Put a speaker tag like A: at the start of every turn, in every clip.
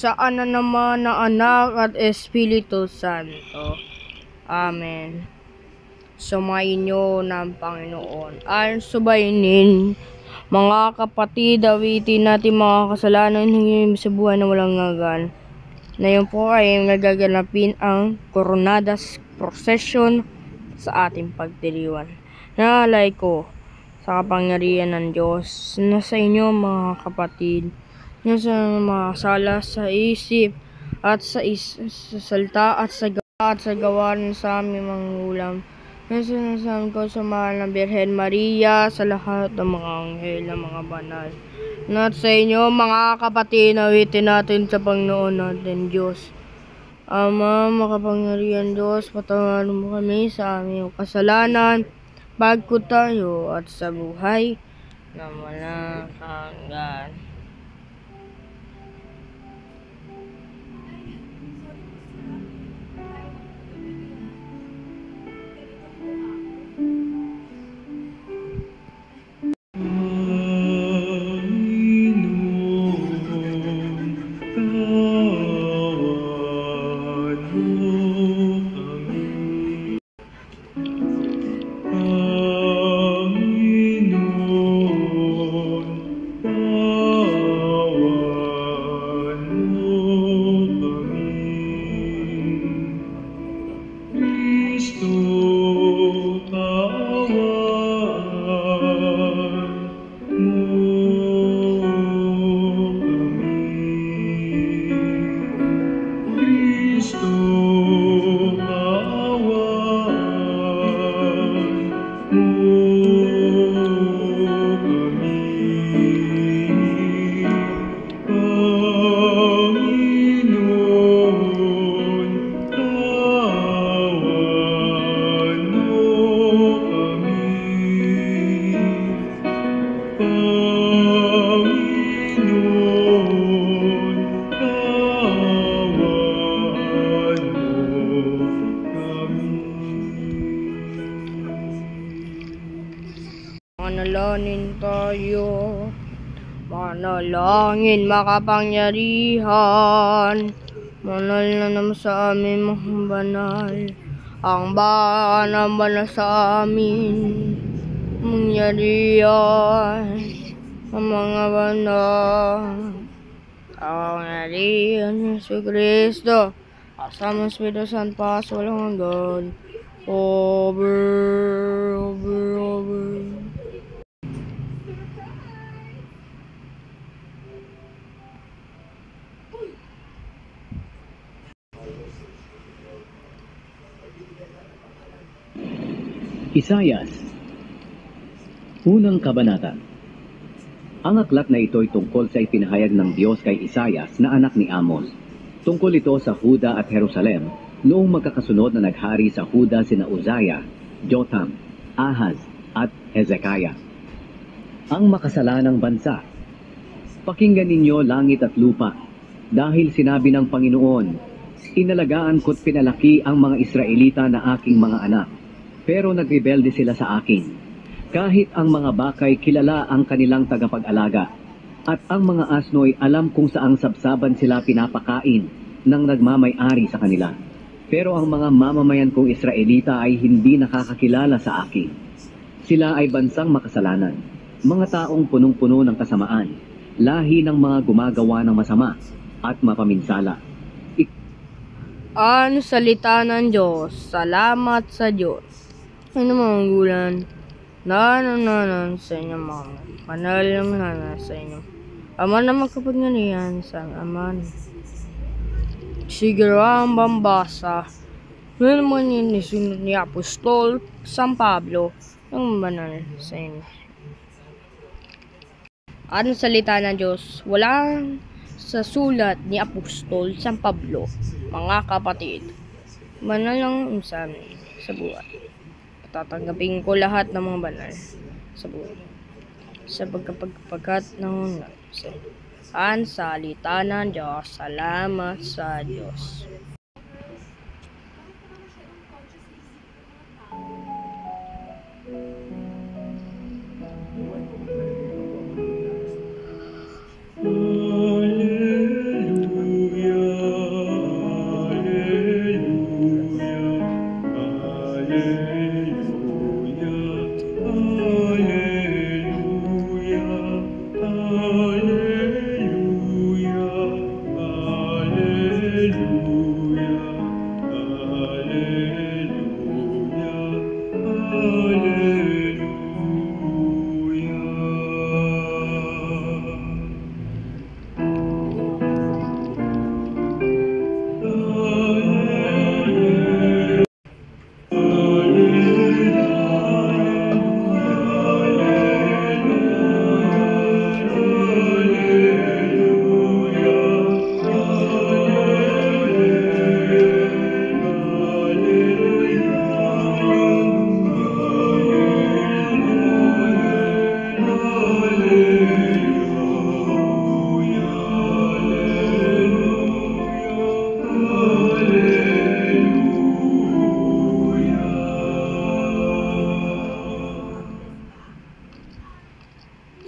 A: Saan na naman na Anak at Espiritu Santo. Amen. Sumayin niyo ng Panginoon. Ayon subainin, mga kapatid, awitin natin mga kasalanan hingin sa buhay na walang hanggan. Ngayon po ay nagaganapin ang Coronadas Procession sa ating pagdiriwang. Naalay ko sa kapangyarihan ng Diyos na sa inyo mga kapatid, na sa mga sala sa isip at sa salita at sa gawa sa aming mga ulam. Nasanasabi ko sa mahal na Birhen Maria, sa lahat ng mga anghel na mga banal. At sa inyo mga kapatid, awitin natin sa Panginoon natin Diyos. Ama, makapangyarihan Diyos, patawarin mo kami sa aming kasalanan, bago tayo at sa buhay na walang hanggan.
B: Cristo, kawan.
A: manalangin tayo. Manalangin makapangyarihan, manal na naman sa amin mga banal. Ang banal sa amin, mangyarihan, ang mga banal. Ang pangyarihan ni Yesu Kristo, kasama sa Espiritu Santo, sa walang hanggan. Over.
B: Isayas, unang kabanata. Ang aklat na ito ay tungkol sa ipinahayag ng Diyos kay Isayas na anak ni Amos. Tungkol ito sa Huda at Jerusalem noong magkakasunod na naghari sa Huda sina Uzziah, Jotham, Ahaz at Hezekiah. Ang makasalanang bansa. Pakinggan ninyo langit at lupa, dahil sinabi ng Panginoon, inalagaan ko't pinalaki ang mga Israelita na aking mga anak, pero nagrebelde sila sa akin. Kahit ang mga bakay kilala ang kanilang tagapag-alaga, at ang mga asno'y alam kung saang sabsaban sila pinapakain ng nagmamay-ari sa kanila. Pero ang mga mamamayan kong Israelita ay hindi nakakakilala sa akin. Sila ay bansang makasalanan, mga taong punong-puno ng kasamaan, lahi ng mga gumagawa ng masama at mapaminsala.
A: Ang salita ng Diyos. Salamat sa Diyos. Ano mga gulan? Nanananan sa inyo mga manalang nana sa inyo. Ama na magkapangyarihan sa aman. Siguro ang bambasa. Ano naman yun isunod ni Apostol San Pablo ng banal sa inyo. Ano salita ng Diyos? Walang sa sulat ni Apostol San Pablo, mga kapatid, manalang insan sa buhay. Tatanggapin ko lahat ng mga banal sa buhay sa pagkapagpagat ng ang salita ng Diyos. Salamat sa Diyos.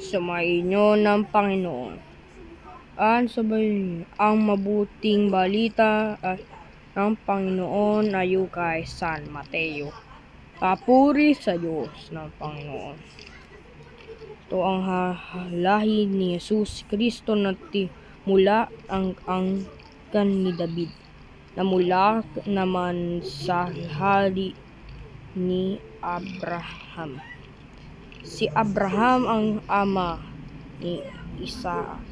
A: Sumainyo ng Panginoon. Sabayin ang mabuting balita ng Panginoon ayon kay San Mateo. Papuri sa Diyos ng Panginoon. Ito ang lahi ni Jesus Kristo na mula ang ni David, na mula naman sa hari ni Abraham. Si Abraham ang ama ni Isaac.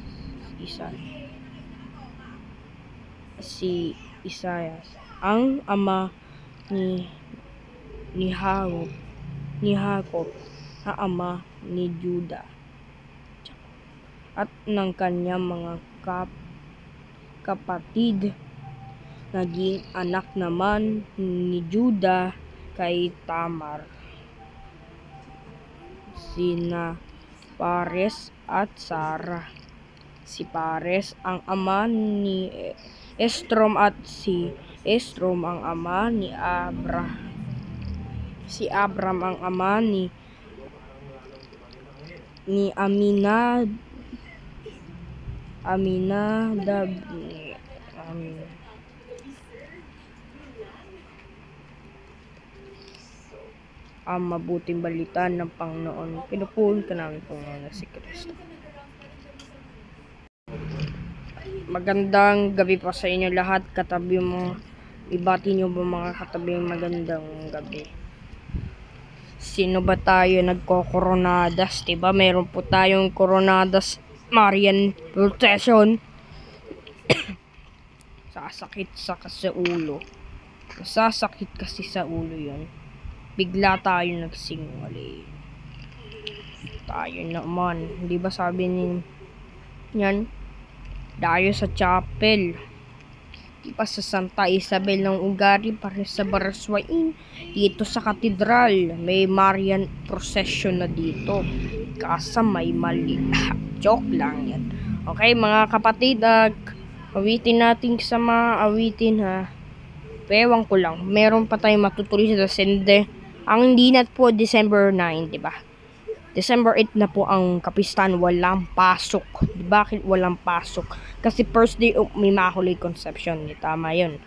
A: Si Isaias ang ama ni Jacob na ama ni Juda, at ng kanyang mga kapatid. Naging anak naman ni Juda kay Tamar sina Pares at Sarah. Si Pares ang ama ni Esrom at si Esrom ang ama ni Abram. Si Abram ang ama ni ni Aminadab ang mabuting balita ng Panginoon. Pinupuri ka namin, Panginoon na si Kristo. Magandang gabi po sa inyo lahat, katabi mo. Ibati nyo ba mga katabi, magandang gabi. Sino ba tayo nagko-coronadas? Diba meron po tayong coronadas Marian protection. Sasakit sa ulo. Sasakit kasi sa ulo yun. Bigla tayo nagsingali. Tayo naman. Di ba sabi ni yan? Tayo sa chapel. Di ba sa Santa Isabel ng Ugari para sa Baraswain. Dito sa katedral. May Marian procession na dito. Kasa may mali. Joke lang yan. Okay mga kapatid. Awitin natin sa mga awitin ha. Ewan ko lang. Meron pa tayong matutuloy sa Sende. Ang hindi na po December 9, di ba? December 8 na po ang kapistahan, walang pasok. Bakit walang pasok? Kasi first day of Immaculate Conception, tama 'yun.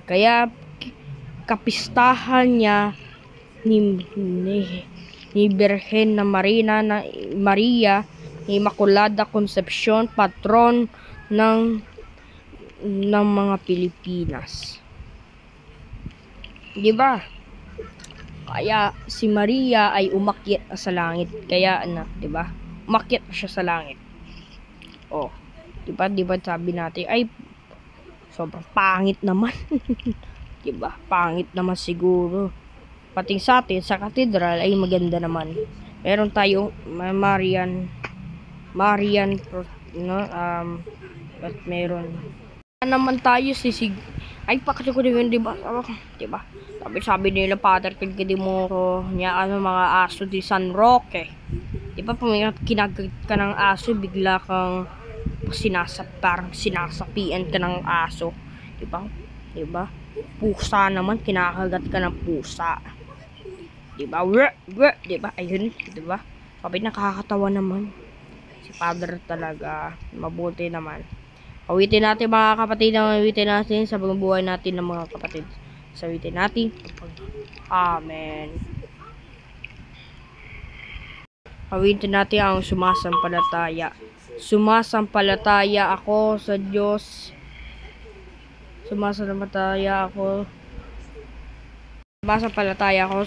A: Kaya kapistahan niya ni Birhen na Maria, Immaculada Concepcion, patron ng mga Pilipinas. Di ba? Kaya si Maria ay umakyat sa langit. Kaya di ba? Umakyat siya sa langit. Oh, di ba sabi natin ay sobrang pangit naman. Di ba? Pangit naman siguro. Pati sa atin sa katedral ay maganda naman. Meron tayong Marian at meron naman tayo ay pakita ko din, di ba? Sabi nila Father Kilgidimoro niya mga aso di San Roque. Di ba kinagat ka ng aso, bigla kang parang sinasapian ka ng aso. Di ba? Pusa naman, kinakagat ka ng pusa. Di ba? Di ba? Ayun, di ba? Sabi nakakatawa naman. Si Father talaga, mabuti naman. Awitin natin mga kapatid, awitin natin sa buhay natin ng mga kapatid. Awitin natin. Amen. Awitin natin ang sumasampalataya. Sumasampalataya ako sa Diyos. Sumasampalataya ako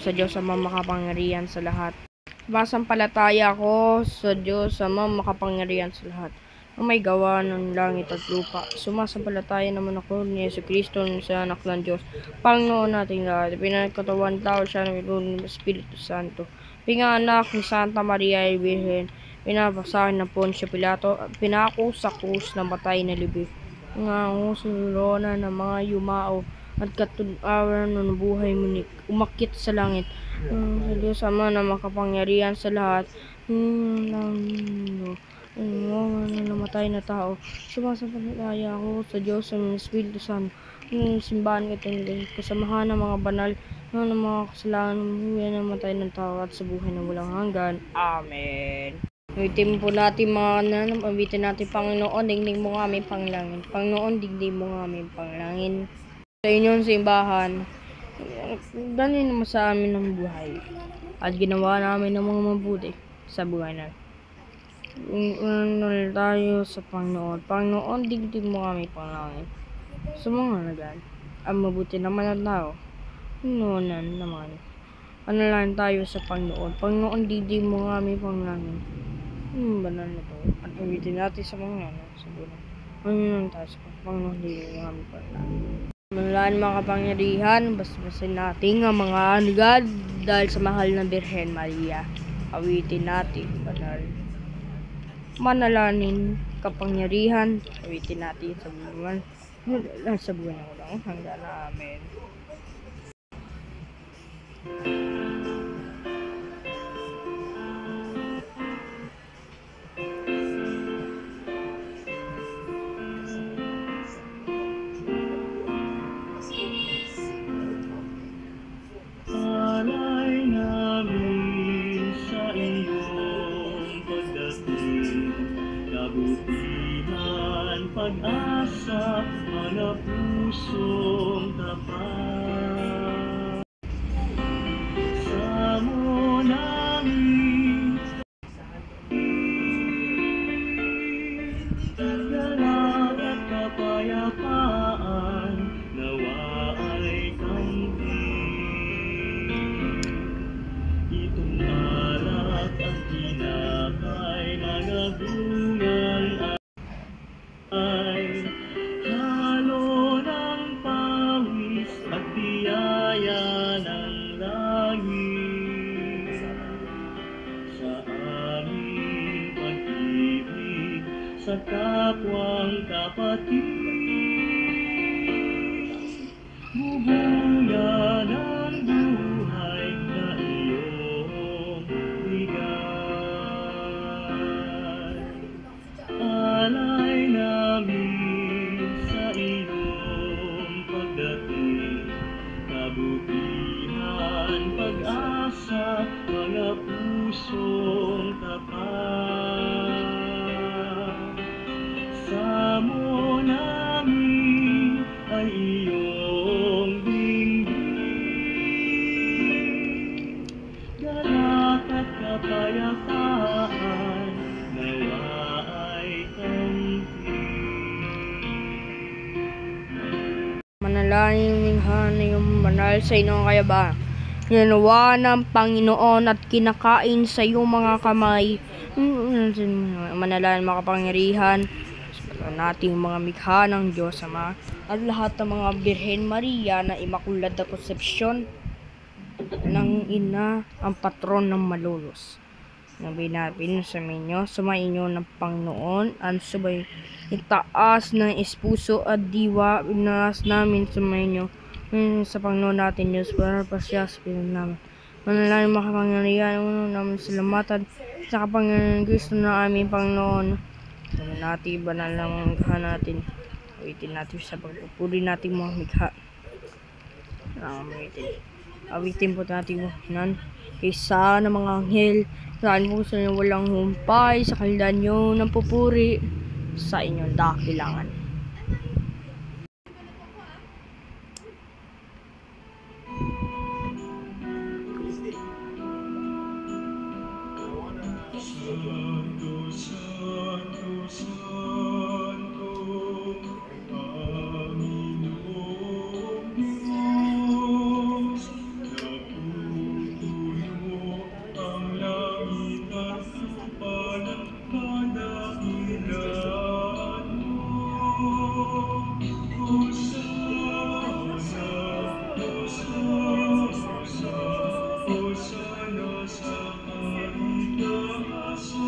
A: sa Diyos sa makapangyarihan sa lahat. Sumasampalataya ako sa Diyos sa makapangyarihan sa lahat. Ang may gawa ng langit at lupa. Sumasampalataya naman ako ni Jesucristo sa anak ng Diyos. Panginoon nating lahat. Pinagkatawan tao siya ng Espiritu Santo. Pinanganak ni Santa Maria ay Birhen. Pinapasahin ng Poncio Pilato. Pinako sa krus na matay na libing. Nga susulona ng mga yumao at katunawan ng buhay munik. Umakyat sa langit. Sa Diyos Ama na makapangyarihan sa lahat. Namatay na tao. Sumasampalataya ako sa Diyos sa Espiritu Santo. Simbahan itong kasamahan ng mga banal ng mga kasalanan ng namatay ng tao at sa buhay na walang hanggan. Amen. Awitin po natin awitin natin Panginoon, digdig mo nga aming panglangin. Panginoon, digdig mo nga aming panglangin. Sa inyong simbahan, dali naman sa amin ng buhay. At ginawa namin ng mga mabuti sa buhay namin. Unol tayo sa Panginoon. Panginoon, digdig mo kami panglangin. Sa mga nagan, ang mabuti naman ang tao. Noonan naman. Panalangin tayo sa Panginoon. Panginoon, digdig mo kami panglangin. Banal na to. At awitin natin sa mga sa buhay. Panginoon tayo sa Panginoon, digdig mo kami panglangin. Manulaan mga kapangyarihan, basbasin natin ang mga anugad dahil sa mahal na Birhen Maria. Awitin natin, banal. Manalanin kapangyarihan, awitin natin sa buwan ng walang hanggan. Amen.
C: Alay namin sa iyo,
B: pag-asa, mga pusong tapat. Samo namin galak at kapayapaan, nawa ay kamtin. Itong alak at kinakay, mga bungang ay halo ng pawis at biyaya ng langit. Sa aming pag-ibig sa kapwang kapatid, bubunga ng buhay na iyong bigay. Alay namin sa iyong pagdating, kabutihan, pag-asa, mga pusong tapat. Samo namin ay iyong dinggin, galak at kapayapaan, nawa ay kamtin.
A: Manalangin na yung banal sa inyong kayabangan. Ginawa ng Panginoon at kinakain sa iyong mga kamay. Manalangin makapangyarihan sa nating mga mikha ng Diyos Ama at lahat ng mga Birhen Maria na Immaculada na Konsepsyon ng Ina, ang patron ng malulos. Nabinabin sa inyo, sumainyo ng Panginoon, ang subay itaas ng espuso at diwa, binalas namin sumainyo sa Panginoon natin Diyos, para pasya sa Panginoon namin. Manalangin makapangyarihan, uno namin salamatan sa kapangyarihan ng Kristo na aming Panginoon. Sa natin, banal na mga mikha natin. Awitin natin sa pagpupuri natin mga mikha. Awitin po natin mga hinan. Kaysa ng mga anghel, saan po sa inyo walang humpay, sa kalidad nyo ng pupuri sa inyong dakilangan.
B: Santo, Santo, Santo, Panginoong Diyos, napupuno ang langit at lupa ng kadakilaan mo. Hosana, Hosana, Hosana sa kaitaasan.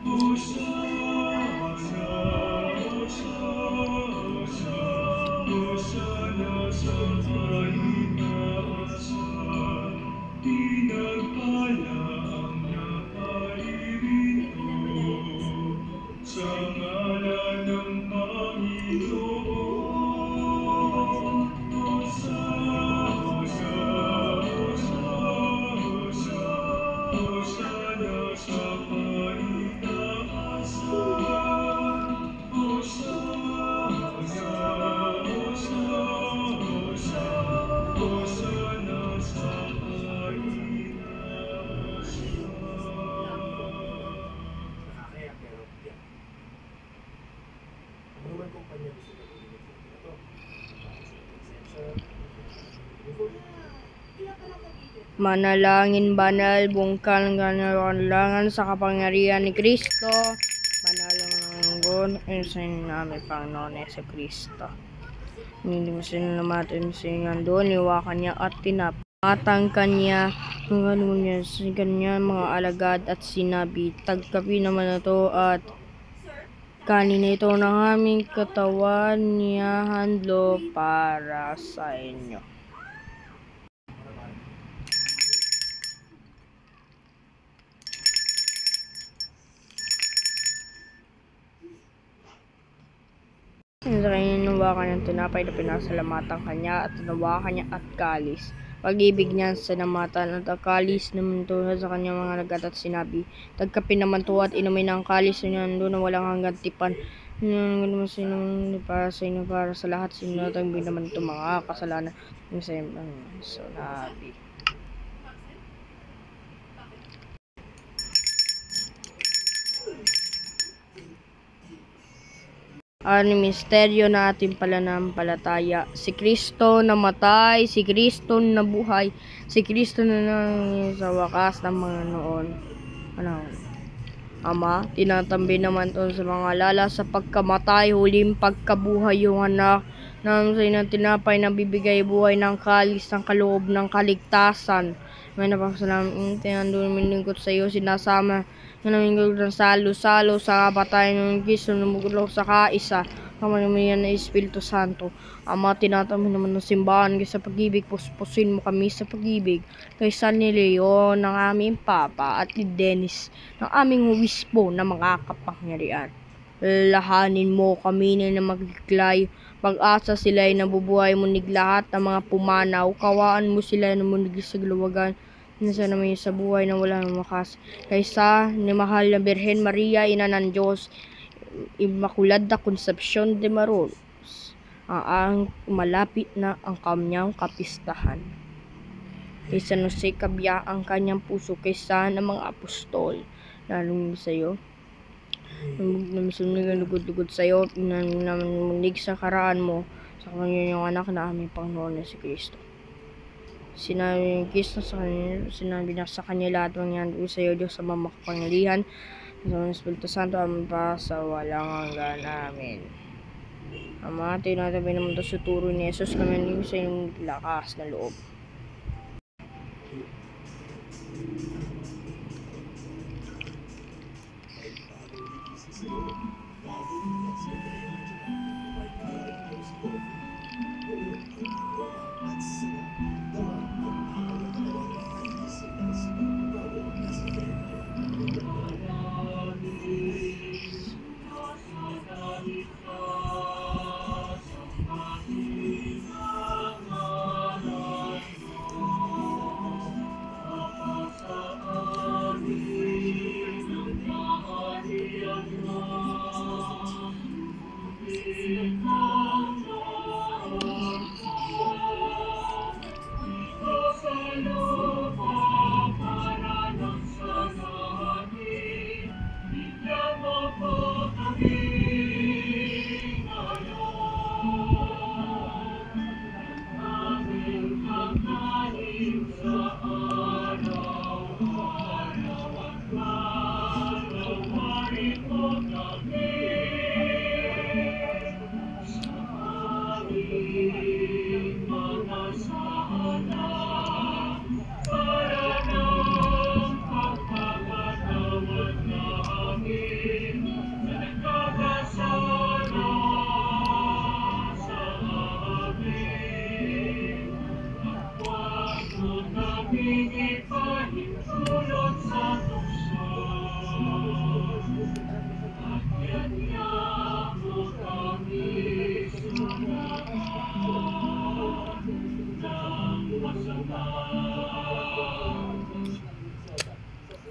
B: Hosana, Hosana sa kaitaasan. Pinagpala ang naparirito sa ngalan ng Panginoon. Hosana, Hosana sa kaitaasan. Hosana, Hosana sa
A: Manalangin banal, bungkal ng kailangan sa kapangyarihan ni Kristo. Manalangin sa inyo namin, Panginoon Yesu Kristo. Hindi mo sinalamatin sa inyo doon, liwakan niya at tinapatang kanya, hanggang niya sa kanya mga alagad at sinabi, tagkapi naman na to at kanina ito ng aming katawan niya handlo para sa inyo. Sa kanya nawakan ng tinapay na pinasalamatan kanya at nawakan niya at kalis. Pag-ibig niya sa namatan at ang kalis naman tunod sa kanyang mga lagat at sinabi, tagkapin naman to at inumin ang kalis niya doon na walang hanggang tipan Yung naman sino para sa inyo, para sa lahat, sino natin naman ito mga kasalanan. Yung sa so, nabi. Ang misteryo na ating pananampalataya. Si Kristo namatay, si Kristo nabuhay, si Kristo na sa wakas ng mga noon. Ano? Ama, tinatambi naman to sa mga lala sa pagkamatay, huling pagkabuhay yung anak na sa tinapay na bibigay buhay ng kalis ng kaloob ng kaligtasan. May napasalamat, tinandumin lingkod sa iyo, sinasama na namingkod ng salo-salo sa kapatay ng Kristo na mugulong sa kaisa, kamanaman ng Espiritu Santo. Ama, tinatambi naman ng simbahan sa pag-ibig, puspusin mo kami sa pag-ibig, kay San Leon ng aming Papa at ni Dennis ng aming obispo na mga kapangyarihan. Lahanin mo kami na magkiklay, pag-asa sila ay nabubuhay munig lahat ng mga pumanaw, kawaan mo sila na munig sa galawagan, nasa naman sa buhay na wala nang wakas. Kaysa ni mahal na Birhen Maria, ina ng Diyos, Immaculada na Concepcion de Maron, ang malapit na ang kamyang kapistahan. Kay San Jose Kabya ang kanyang puso, kaysa ng mga apostol, lalong sa iyo. Namasunod na lugod-lugod sa iyo, namunig sa karaan mo, sa kanya yung anak na aming Panginoon na si Kristo. Sinabi ng Kristo sa kanya, sinabi na sa kanya lahat ng yan sa iyo, Diyos sa makapangyarihan, sa mga Espiritu Santo, amin pa sa walang hanggan. Amen. Ama, tinatabi naman ito sa turo ni Jesus, kami sa iyong lakas na loob.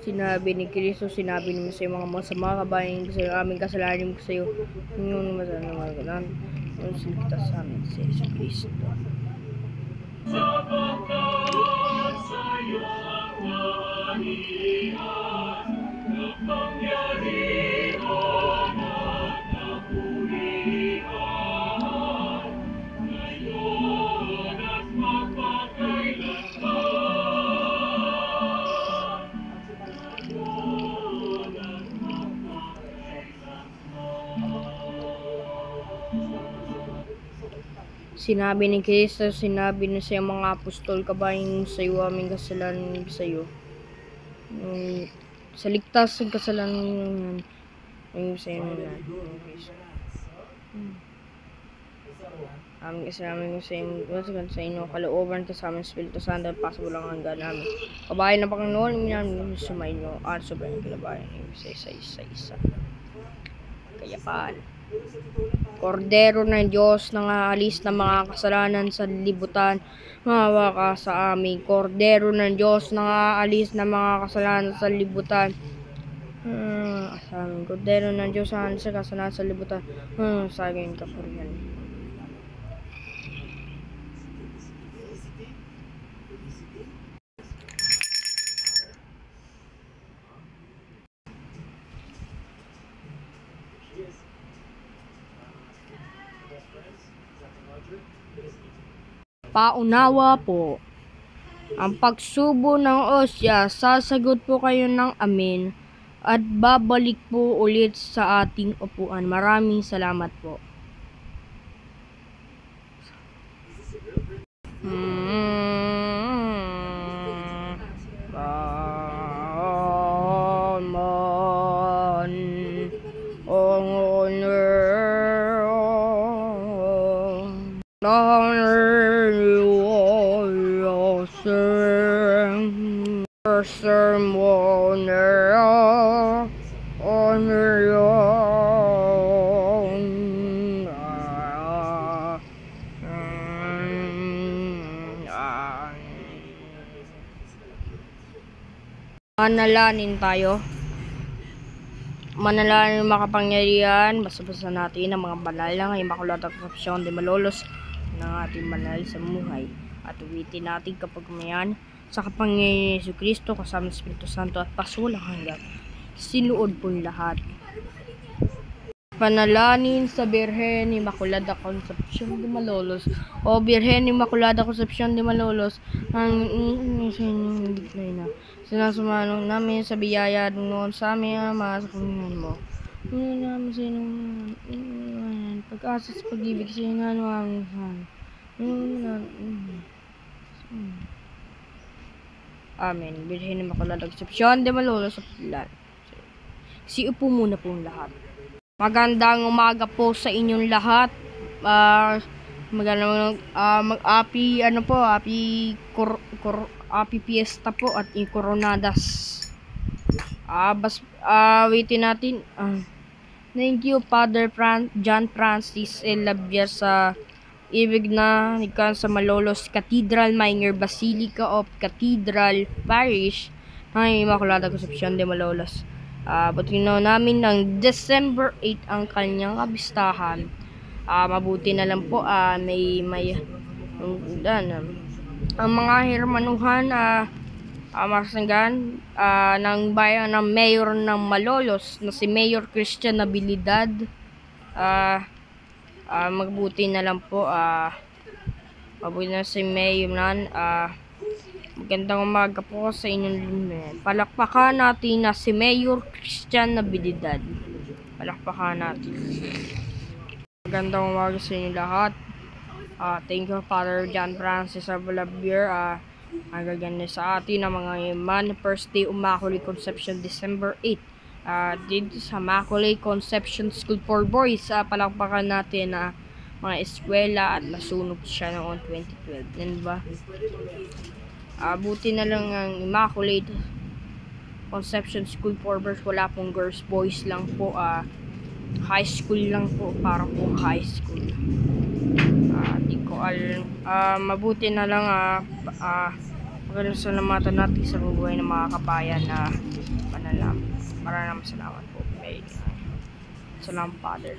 A: Sinabi ni Kristo, sinabi naman sa mga masama kabayan ko sa iyo, aming kasalanan ko sa iyo, ngayon masama na mga ganan, ngayon siligtas sa amin sa Yesu Kristo. Sapagkat sa iyo ang kaharian, kapangyarihan at kapulian, ngayon at magpakailanman. Sinabi ni Kristo, sinabi na sa mga apostol, kabayan sa iyo, aming kasalanan sa iyo. Sa ligtas ng kasalanan ng sa iyo na aming kasalanan sa inyo, kalooban ka sa aming Espiritu Santo, pasabulang hanggan namin. Kabayan na Panginoon, namin sumayin nyo, at sobrang kalabayan ng isa-isa. Kayapaan. Kordero ng Diyos, nangaalis ng mga kasalanan sa libutan, maawa ka sa amin. Kordero ng Diyos, nangaalis ng mga kasalanan sa libutan, Sa aming kordero ng Diyos sa kasalanan sa libutan, sa aking kapurihan. Paunawa po. Ang pagsubo ng Osya, sasagot po kayo ng amen at babalik po ulit sa ating upuan. Maraming salamat po. Manalangin tayo. Manalangin makapangyarihan, basta-basta natin ang mga banal na Immaculata Concepcion de Malolos ng ating banal sa buhay. At uwitin natin kapag mayan sa kapangyarihan ni Jesucristo kasama ng Espiritu Santo at pasulang hanggan sinuod po lahat. Panalangin sa Birhen Immaculada Concepcion de Malolos. O Birhen Immaculada Concepcion de Malolos, ang dignay na sinasumanong namin sa biyaya noon sa aming Ama sa kalingan mo. Ngunit namin sa inong pag-asa sa pag-ibig sa inang aming Amen. Birhen Immaculada Concepcion de Malolos sa Pilar. Upo muna pong lahat. Magandang umaga po sa inyong lahat. Happy Fiesta po at Coronadas. Waitin natin. Thank you Father John Francis Elabia sa ibig na ikan sa Malolos Cathedral Minor Basilica of Cathedral Parish ng Immaculada Concepcion de Malolos. Patino namin ng December 8 ang kanyang kabistahan. Mabuti na lang po ang mga hermanuhan masanggan ng bayan ng Mayor ng Malolos na si Mayor Christian Abilidad. Mabuti na lang po mabuti na si Mayor nan. Magandang umaga po sa inyong lumen. Palakpakan natin na si Mayor Christian Abilidad. Palakpakan natin. Magandang umaga sa inyo lahat. Thank you Father John Francis Abalabier. Magaganda sa atin ang mga iman. First day Immaculate Conception December 8. Dito sa Immaculate Conception School for Boys. Palakpakan natin na mga eskwela at nasunog siya noong 2012. Yan ba? Buti na lang ang Immaculate Conception School for Boys. Wala pong girls, boys lang po. High school lang po. Para po high school. Di ko alam. Mabuti na lang magandang salamatan natin sa buhay ng mga kabayan na panalam. Maraming salamat po. Salamat Father.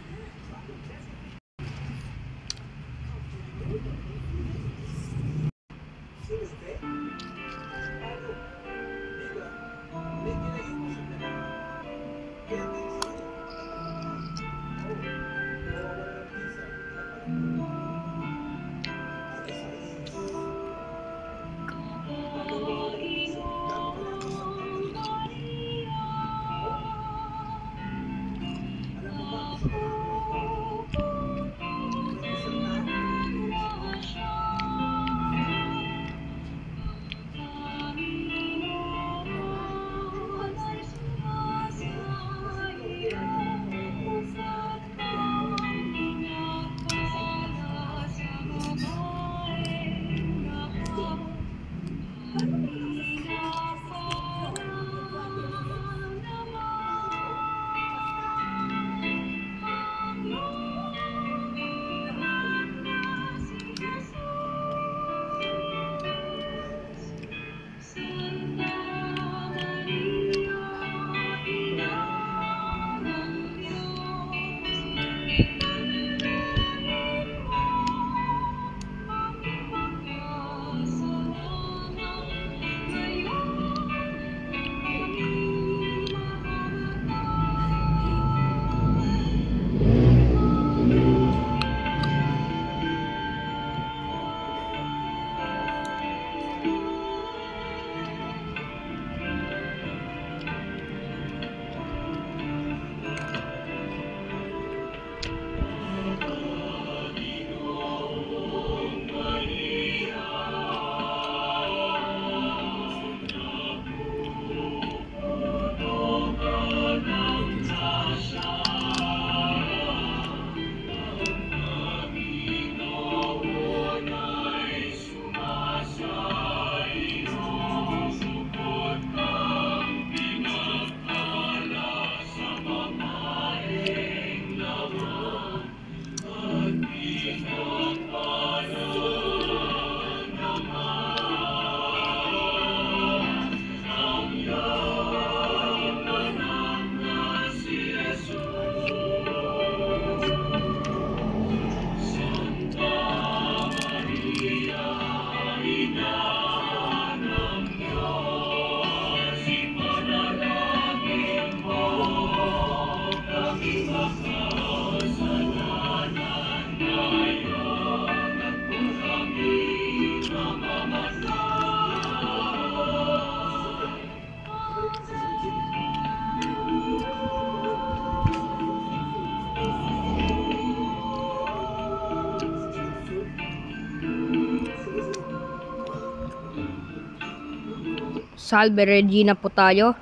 A: Salve Regina po tayo.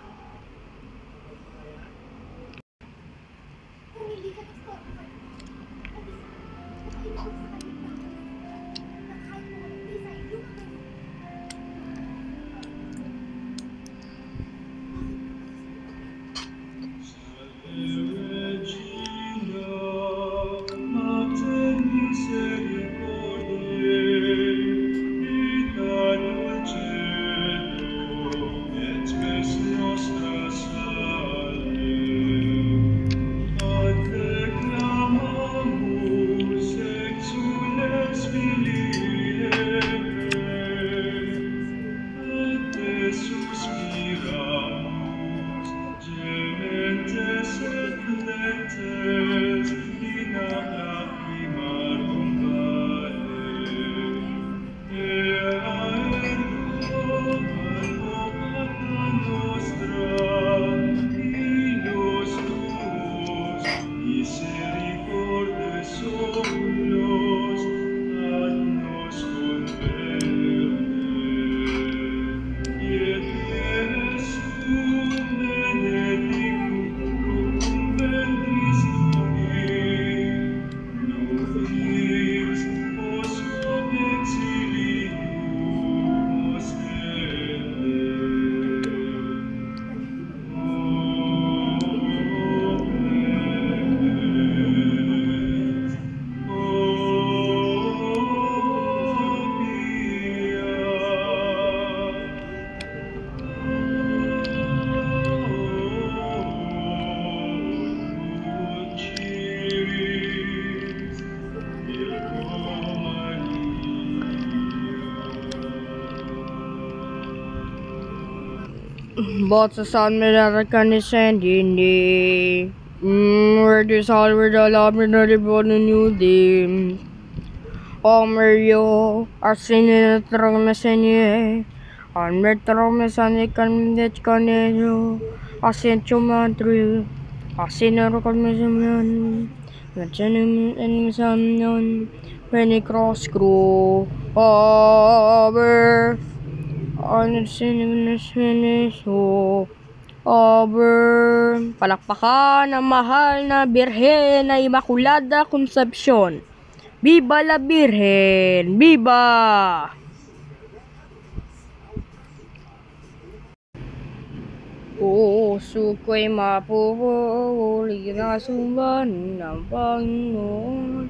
A: But the sun may not condescend in thee. Where this all where the love me not born a new day. Oh Mario, our sin in the throne messenye. On the throne messenye can get canelo. I sent you man through. I seen a record messenye. And some when he cross crew over. On the finish over. Palakpakan ang mahal na Birhen na Immaculada Concepcion. Viva la Virgen! Viva! Puso ko'y mapuhuli na sumban ng Panginoon.